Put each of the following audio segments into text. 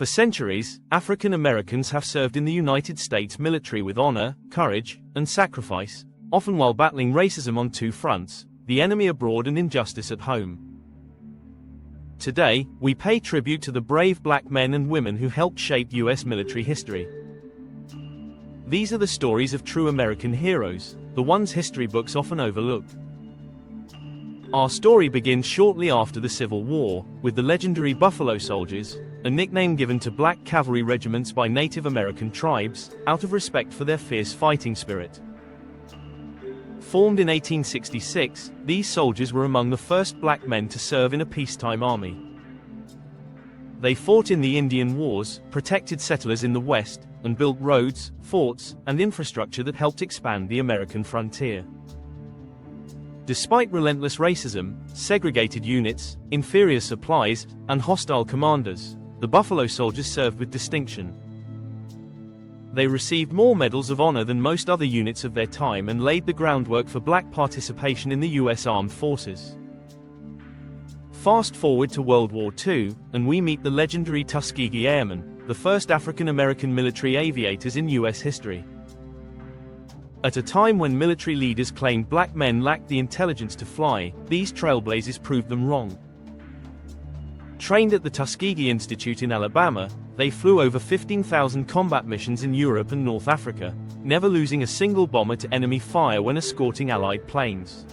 For centuries, African Americans have served in the United States military with honor, courage, and sacrifice, often while battling racism on two fronts, the enemy abroad and injustice at home. Today, we pay tribute to the brave black men and women who helped shape U.S. military history. These are the stories of true American heroes, the ones history books often overlook. Our story begins shortly after the Civil War, with the legendary Buffalo Soldiers, a nickname given to black cavalry regiments by Native American tribes, out of respect for their fierce fighting spirit. Formed in 1866, these soldiers were among the first black men to serve in a peacetime army. They fought in the Indian Wars, protected settlers in the West, and built roads, forts, and infrastructure that helped expand the American frontier. Despite relentless racism, segregated units, inferior supplies, and hostile commanders, the Buffalo Soldiers served with distinction. They received more medals of honor than most other units of their time and laid the groundwork for black participation in the U.S. Armed Forces. Fast forward to World War II, and we meet the legendary Tuskegee Airmen, the first African-American military aviators in U.S. history. At a time when military leaders claimed black men lacked the intelligence to fly, these trailblazers proved them wrong. Trained at the Tuskegee Institute in Alabama, they flew over 15,000 combat missions in Europe and North Africa, never losing a single bomber to enemy fire when escorting Allied planes.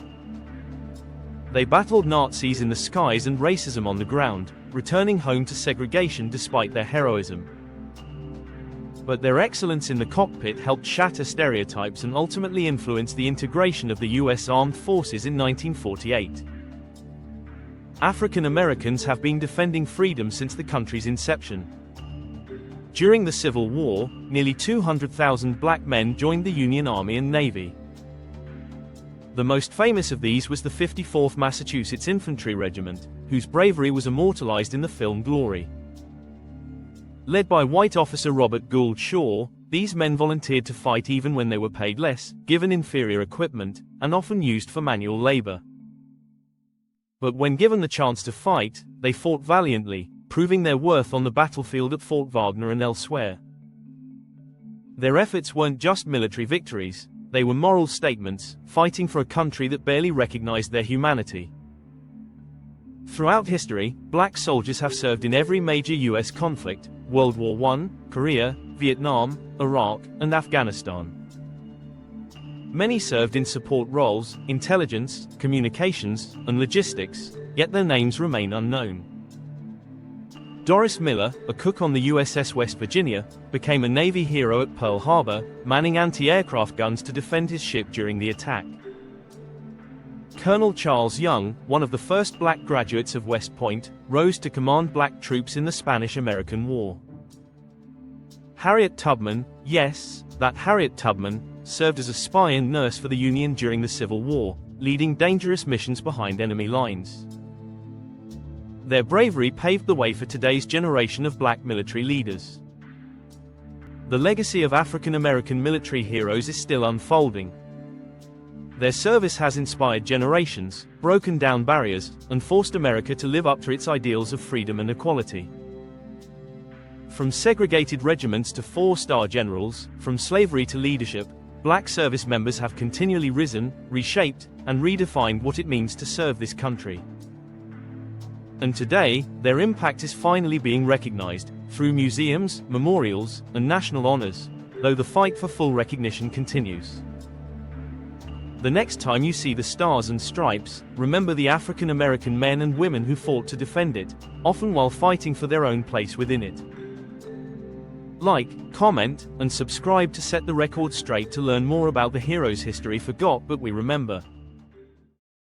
They battled Nazis in the skies and racism on the ground, returning home to segregation despite their heroism. But their excellence in the cockpit helped shatter stereotypes and ultimately influence the integration of the U.S. Armed Forces in 1948. African Americans have been defending freedom since the country's inception. During the Civil War, nearly 200,000 black men joined the Union Army and Navy. The most famous of these was the 54th Massachusetts Infantry Regiment, whose bravery was immortalized in the film Glory. Led by white officer Robert Gould Shaw, these men volunteered to fight even when they were paid less, given inferior equipment, and often used for manual labor. But when given the chance to fight, they fought valiantly, proving their worth on the battlefield at Fort Wagner and elsewhere. Their efforts weren't just military victories, they were moral statements, fighting for a country that barely recognized their humanity. Throughout history, black soldiers have served in every major U.S. conflict: World War I, Korea, Vietnam, Iraq, and Afghanistan. Many served in support roles, intelligence, communications, and logistics, yet their names remain unknown. Doris Miller, a cook on the USS West Virginia, became a Navy hero at Pearl Harbor, manning anti-aircraft guns to defend his ship during the attack. Colonel Charles Young, one of the first black graduates of West Point, rose to command black troops in the Spanish-American War. Harriet Tubman, yes, that Harriet Tubman, served as a spy and nurse for the Union during the Civil War, leading dangerous missions behind enemy lines. Their bravery paved the way for today's generation of black military leaders. The legacy of African-American military heroes is still unfolding. Their service has inspired generations, broken down barriers, and forced America to live up to its ideals of freedom and equality. From segregated regiments to four-star generals, from slavery to leadership, black service members have continually risen, reshaped, and redefined what it means to serve this country. And today, their impact is finally being recognized, through museums, memorials, and national honors, though the fight for full recognition continues. The next time you see the stars and stripes, remember the African American men and women who fought to defend it, often while fighting for their own place within it. Like, comment, and subscribe to set the record straight to learn more about the heroes history forgot but we remember.